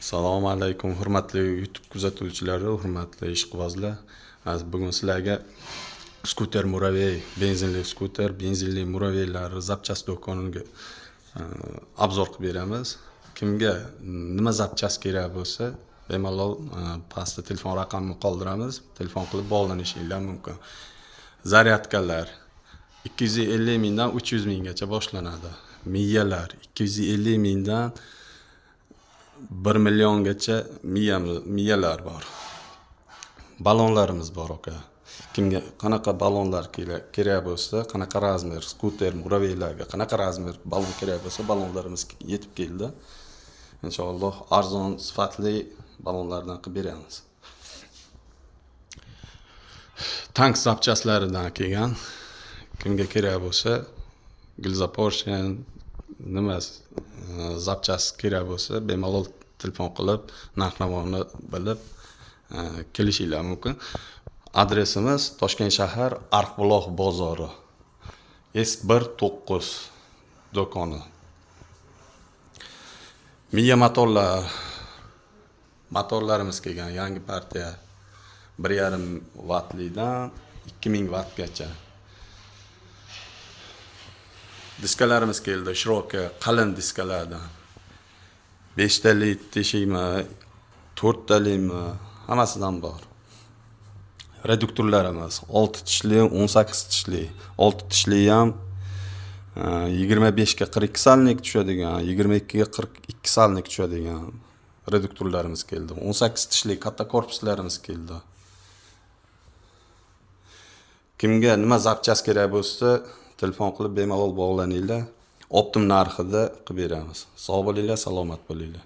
Assalomu alaykum, hurmatli YouTube kuzatuvchilari, hurmatli ishqibozlar. Bugun sizlarga skuter Muraviy, benzinli skuter, benzinli Muraviylar zapchast do'koniga obzor qilib beramiz. Kimga nima zapchast kerak bo'lsa, bemalol pastda telefon raqamini qoldiramiz. Telefon qilib bog'lanishingiz mumkin. Zaryadkalar 250 mingdan 300 minggacha boshlanadi. Miyalar 250 mingdan 1 milliongacha miyalar bor. Ballonlarimiz bor aka. Kimga qanaqa ballonlar kerak bo'lsa, qanaqa razmer, skuter, Muraviylarga qanaqa razmer ballon kerak bo'lsa, ballonlarimiz yetib keldi. Inshaalloh arzon sifatli ballonlardan qilib beramiz. Tank zapchastlaridan kelgan. Kimga kerak bo'lsa, Gilzaporshen nima zapchast kerak bo'lsa, bemalol telefon qilib, narx-navoni bilib kelishinglar mumkin. Adresimiz Toshkent shahar Arqbuloq bozori. S19 do'koni. Miya motorlarimiz kelgan yangi partiya 1,5 vattlidan 2000 vattgacha. Diskalarimiz keldi, shiroka, qalin diskalardan. 5 talik teshikmi, 4 talikmi, hammasidan bor. Reduktorlarimiz 6 tishli, 18 tishli. 6 tishli ham 25 ga 42 salnik tushadigan, 22 ga 42 salnik tushadigan reduktorlarimiz keldi. 18 tishli katta korpuslarimiz keldi. Kimga nima zapchast kerak bo'lsa, telefon qilib bemalol bog'laninglar. Optim narxida qilib beramiz. Sog' bo'linglar, salomat bo'linglar.